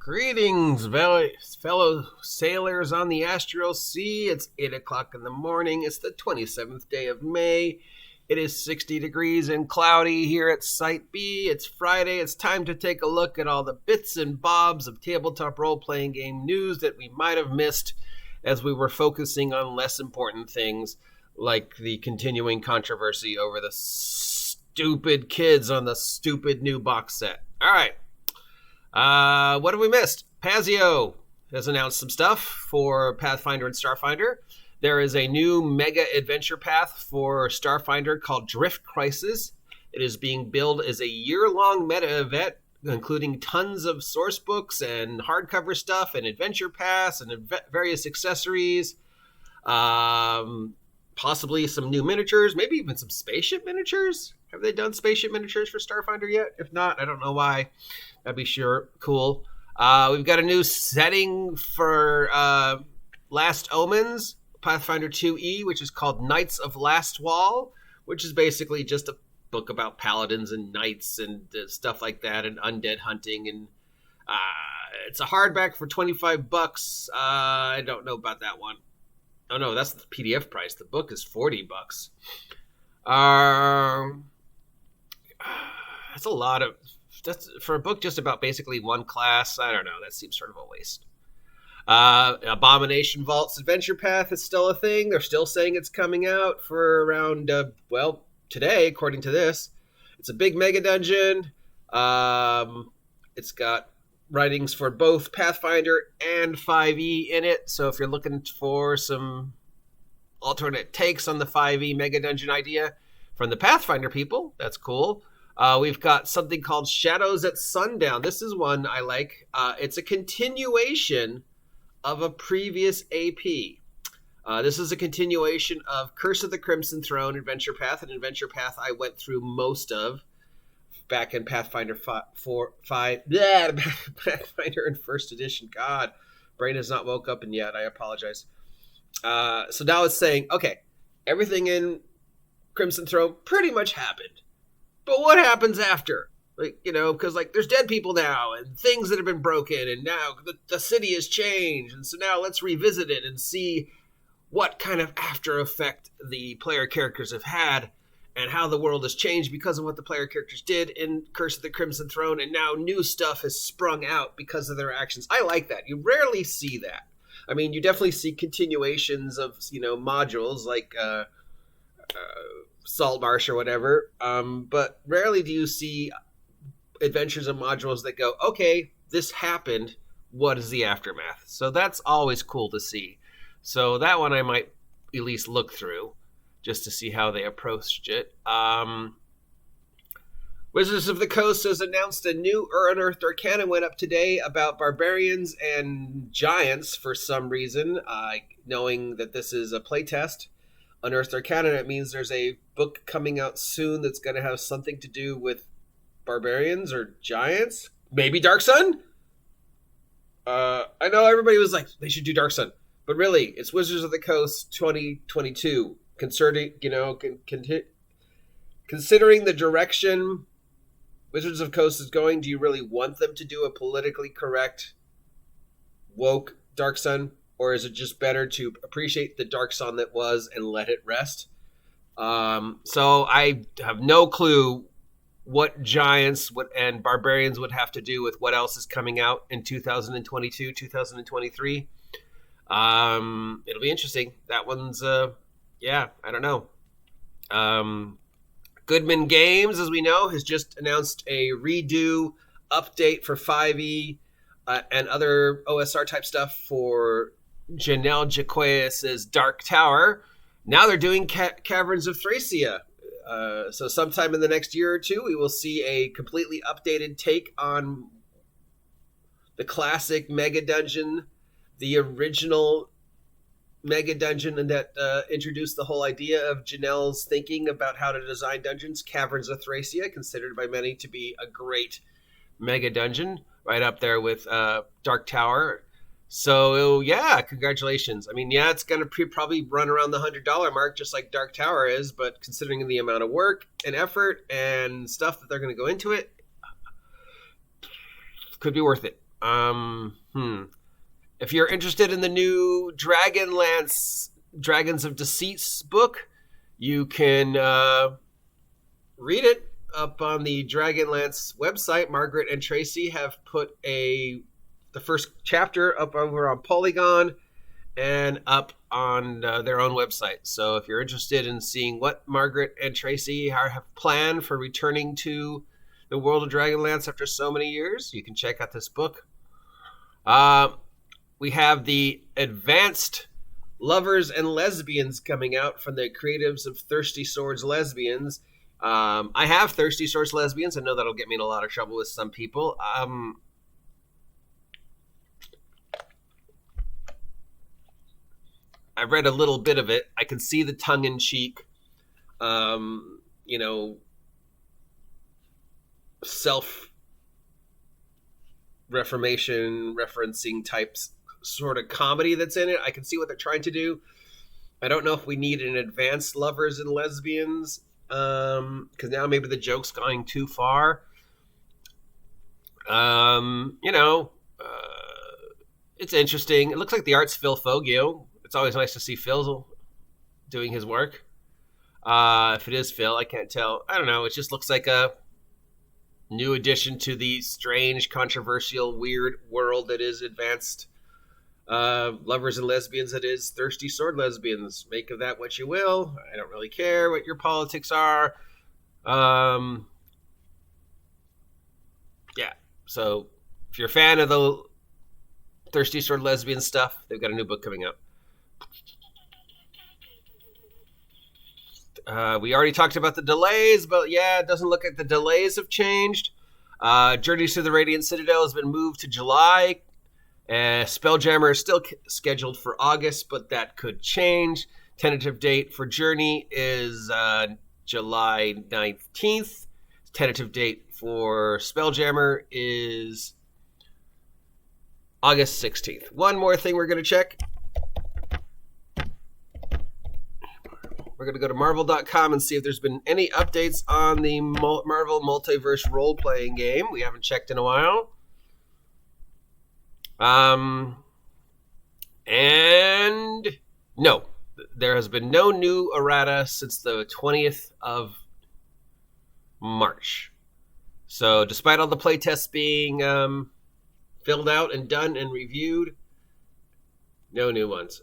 Greetings, fellow sailors on the astral sea. It's 8 o'clock in the morning. It's the 27th day of May. It is 60 degrees and cloudy here at Site B. It's Friday. It's time to take a look at all the bits and bobs of tabletop role-playing game news that we might have missed as we were focusing on less important things like the continuing controversy over the stupid kids on the stupid new box set. All right. What have we missed? Paizo has announced some stuff for Pathfinder and Starfinder. There is a new mega adventure path for Starfinder called Drift Crisis. It is being billed as a year-long meta event, including tons of source books and hardcover stuff and adventure pass and various accessories. Possibly some new miniatures, maybe even some spaceship miniatures. Have they done spaceship miniatures for Starfinder yet? If not, I don't know why. That'd be sure cool. We've got a new setting for Last Omens, Pathfinder II, which is called Knights of Last Wall, which is basically just a book about paladins and knights and stuff like that, and undead hunting. And it's a hardback for $25. I don't know about that one. Oh no, that's the PDF price. The book is $40. That's a lot of. That's for a book just about basically one class. I don't know. That seems sort of a waste. Abomination Vault's Adventure Path is still a thing. They're still saying it's coming out for around, today, according to this. It's a big mega dungeon. It's got writings for both Pathfinder and 5e in it. So if you're looking for some alternate takes on the 5e mega dungeon idea from the Pathfinder people, that's cool. We've got something called Shadows at Sundown. This is one I like. It's a continuation of a previous AP. This is a continuation of Curse of the Crimson Throne Adventure Path, an adventure path I went through most of back in Pathfinder 5. Pathfinder in first edition. God, brain has not woke up yet. I apologize. So now it's saying, okay, everything in Crimson Throne pretty much happened. But what happens after? Because there's dead people now and things that have been broken, and now the city has changed. And so now let's revisit it and see what kind of after effect the player characters have had and how the world has changed because of what the player characters did in Curse of the Crimson Throne. And now new stuff has sprung out because of their actions. I like that. You rarely see that. I mean, you definitely see continuations of, modules like Salt Marsh or whatever, but rarely do you see adventures and modules that go, okay, this happened, what is the aftermath? So that's always cool to see. So that one I might at least look through just to see how they approached it. Wizards of the Coast has announced a new Unearthed Arcana went up today about barbarians and giants for some reason, knowing that this is a playtest. Unearthed Arcana, it means there's a book coming out soon that's going to have something to do with barbarians or giants. Maybe Dark Sun? I know everybody was like, they should do Dark Sun. But really, it's Wizards of the Coast 2022. Considering the direction Wizards of the Coast is going, do you really want them to do a politically correct, woke Dark Sun? Or is it just better to appreciate the Dark Sun that was and let it rest? So I have no clue what giants and barbarians would have to do with what else is coming out in 2022, 2023. It'll be interesting. That one's, I don't know. Goodman Games, as we know, has just announced a redo update for 5e and other OSR type stuff for Janelle Jaquais's Dark Tower. Now they're doing Caverns of Thracia. So sometime in the next year or two, we will see a completely updated take on the classic Mega Dungeon, the original Mega Dungeon that introduced the whole idea of Janelle's thinking about how to design dungeons. Caverns of Thracia, considered by many to be a great Mega Dungeon, right up there with Dark Tower. So, yeah, congratulations. I mean, yeah, it's going to probably run around the $100 mark, just like Dark Tower is, but considering the amount of work and effort and stuff that they're going to go into it, could be worth it. If you're interested in the new Dragonlance Dragons of Deceits book, you can read it up on the Dragonlance website. Margaret and Tracy have put the first chapter up over on Polygon and up on their own website. So if you're interested in seeing what Margaret and Tracy have planned for returning to the world of Dragonlance after so many years, you can check out this book. We have the Advanced Lovers and Lesbians coming out from the creatives of Thirsty Swords Lesbians. I have Thirsty Swords Lesbians. I know that'll get me in a lot of trouble with some people. I read a little bit of it. I can see the tongue-in-cheek, self-reformation, referencing types sort of comedy that's in it. I can see what they're trying to do. I don't know if we need an Advanced Lovers and Lesbians, because now maybe the joke's going too far. It's interesting. It looks like the art's Phil Foggio. It's always nice to see Phil doing his work. If it is Phil, I can't tell. I don't know. It just looks like a new addition to the strange, controversial, weird world that is Advanced Lovers and Lesbians. That is Thirsty Sword Lesbians. Make of that what you will. I don't really care what your politics are. Yeah. So if you're a fan of the Thirsty Sword Lesbian stuff, they've got a new book coming out. We already talked about the delays, but yeah, it doesn't look like the delays have changed. Journeys to the Radiant Citadel has been moved to July. Spelljammer is still scheduled for August, but that could change. Tentative date for Journey is July 19th. Tentative date for Spelljammer is August 16th. One more thing we're going to check. We're going to go to Marvel.com and see if there's been any updates on the Marvel Multiverse role-playing game. We haven't checked in a while. And no, there has been no new errata since the 20th of March. So despite all the playtests being filled out and done and reviewed, no new ones.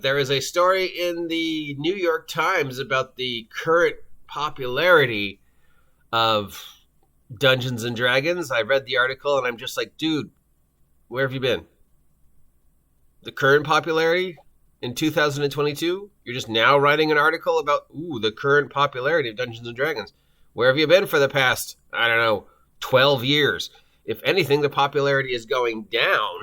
There is a story in the New York Times about the current popularity of Dungeons and Dragons. I read the article and I'm just like, dude, where have you been? The current popularity in 2022? You're just now writing an article about, the current popularity of Dungeons and Dragons. Where have you been for the past, 12 years? If anything, the popularity is going down.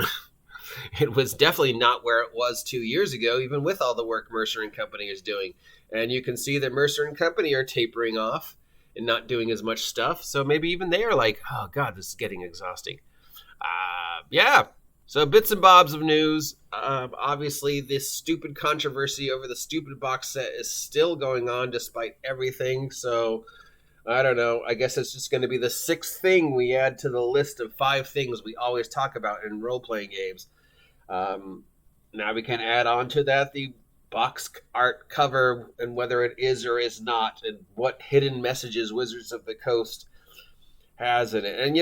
It was definitely not where it was 2 years ago, even with all the work Mercer and Company is doing. And you can see that Mercer and Company are tapering off and not doing as much stuff. So maybe even they are like, oh, God, this is getting exhausting. Yeah. So bits and bobs of news. Obviously, this stupid controversy over the stupid box set is still going on despite everything. So I don't know. I guess it's just going to be the sixth thing we add to the list of 5 things we always talk about in role-playing games. Now we can add on to that the box art cover and whether it is or is not, and what hidden messages Wizards of the Coast has in it. And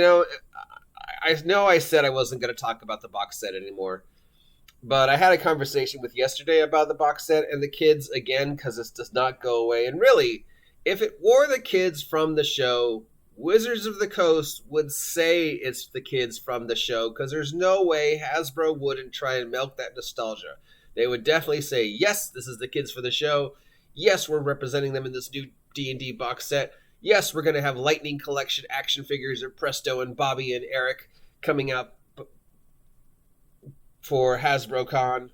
I know I said I wasn't going to talk about the box set anymore, but I had a conversation with yesterday about the box set and the kids again, because this does not go away. And really, if it were the kids from the show, Wizards of the Coast would say it's the kids from the show, because there's no way Hasbro wouldn't try and milk that nostalgia. They would definitely say, yes, this is the kids for the show. Yes, we're representing them in this new D&D box set. Yes, we're going to have Lightning Collection action figures of Presto and Bobby and Eric coming out for HasbroCon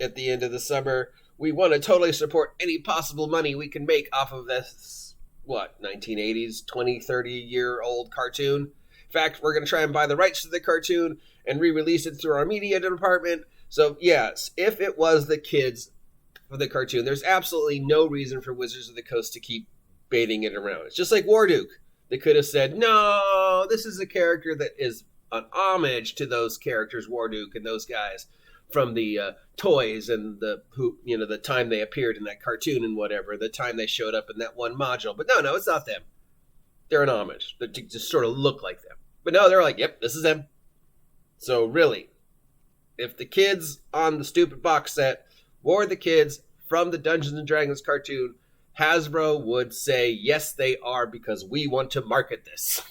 at the end of the summer. We want to totally support any possible money we can make off of this, 1980s, 20, 30-year-old cartoon. In fact, we're going to try and buy the rights to the cartoon and re-release it through our media department. So, yes, if it was the kids for the cartoon, there's absolutely no reason for Wizards of the Coast to keep baiting it around. It's just like Warduke. They could have said, no, this is a character that is an homage to those characters, Warduke and those guys from the toys and the time they appeared in that cartoon and whatever, the time they showed up in that one module. But no, it's not them. They're an homage. They just sort of look like them. But no, they're like, yep, this is them. So really, if the kids on the stupid box set were the kids from the Dungeons and Dragons cartoon, Hasbro would say, yes, they are, because we want to market this.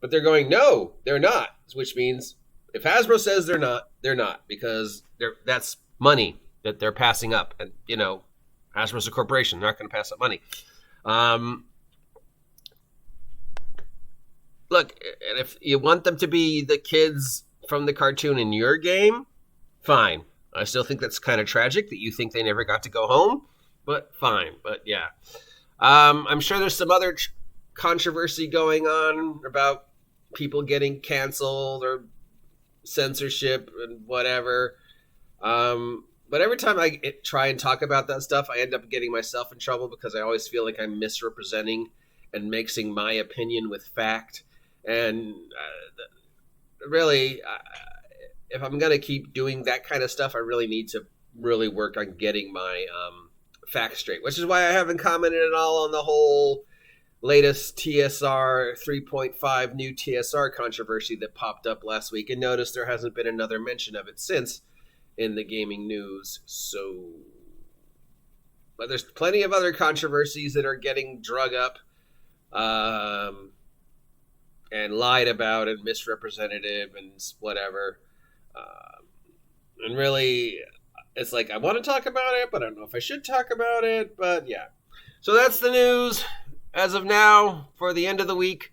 But they're going, no, they're not. Which means if Hasbro says they're not, because that's money that they're passing up. And, Hasbro's a corporation. They're not going to pass up money. Look, and if you want them to be the kids from the cartoon in your game, fine. I still think that's kind of tragic that you think they never got to go home, but fine. But yeah, I'm sure there's some other controversy going on about people getting canceled or censorship and whatever. But every time I try and talk about that stuff, I end up getting myself in trouble because I always feel like I'm misrepresenting and mixing my opinion with fact. And really, if I'm going to keep doing that kind of stuff, I really need to really work on getting my facts straight, which is why I haven't commented at all on the whole latest TSR 3.5 new TSR controversy that popped up last week. And notice there hasn't been another mention of it since in the gaming news. But there's plenty of other controversies that are getting drug up and lied about and misrepresentative and whatever. And really, it's like, I want to talk about it, but I don't know if I should talk about it. But yeah. So that's the news as of now for the end of the week.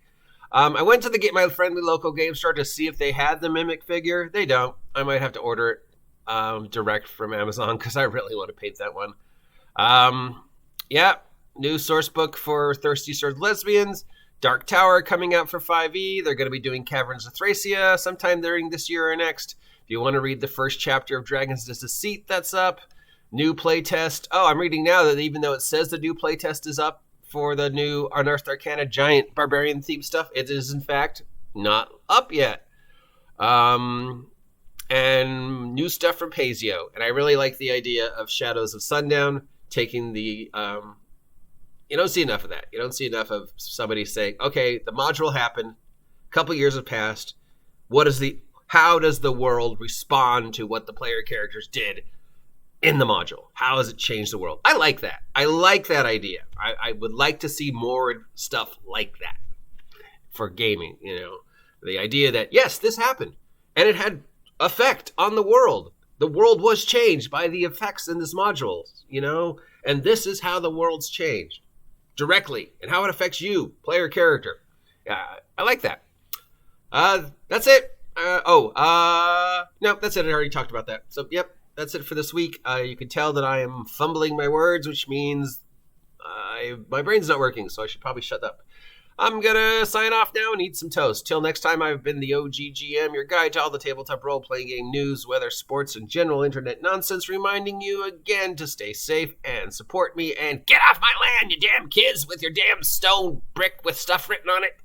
I went to my friendly local game store to see if they had the Mimic figure. They don't. I might have to order it direct from Amazon because I really want to paint that one. Yeah. New source book for Thirsty Sword Lesbians. Dark Tower coming out for 5e. They're going to be doing Caverns of Thracia sometime during this year or next. If you want to read the first chapter of Dragons' Deceit, that's up. New playtest. Oh, I'm reading now that even though it says the new playtest is up for the new Unearthed Arcana giant barbarian theme stuff, it is in fact not up yet. And new stuff from Paizo. And I really like the idea of Shadows of Sundown taking the... You don't see enough of that. You don't see enough of somebody saying, okay, the module happened, a couple years have passed. How does the world respond to what the player characters did in the module? How has it changed the world? I like that. I like that idea. I would like to see more stuff like that for gaming, The idea that, yes, this happened, and it had effect on the world. The world was changed by the effects in this module, and this is how the world's changed. Directly, and how it affects you, player character. Yeah, I like that. That's it. No, that's it. I already talked about that. So, yep, that's it for this week. You can tell that I am fumbling my words, which means my brain's not working, so I should probably shut up. I'm going to sign off now and eat some toast. Till next time, I've been the OGGM, your guide to all the tabletop role-playing game news, weather, sports, and general internet nonsense, reminding you again to stay safe and support me and get off my land, you damn kids, with your damn stone brick with stuff written on it.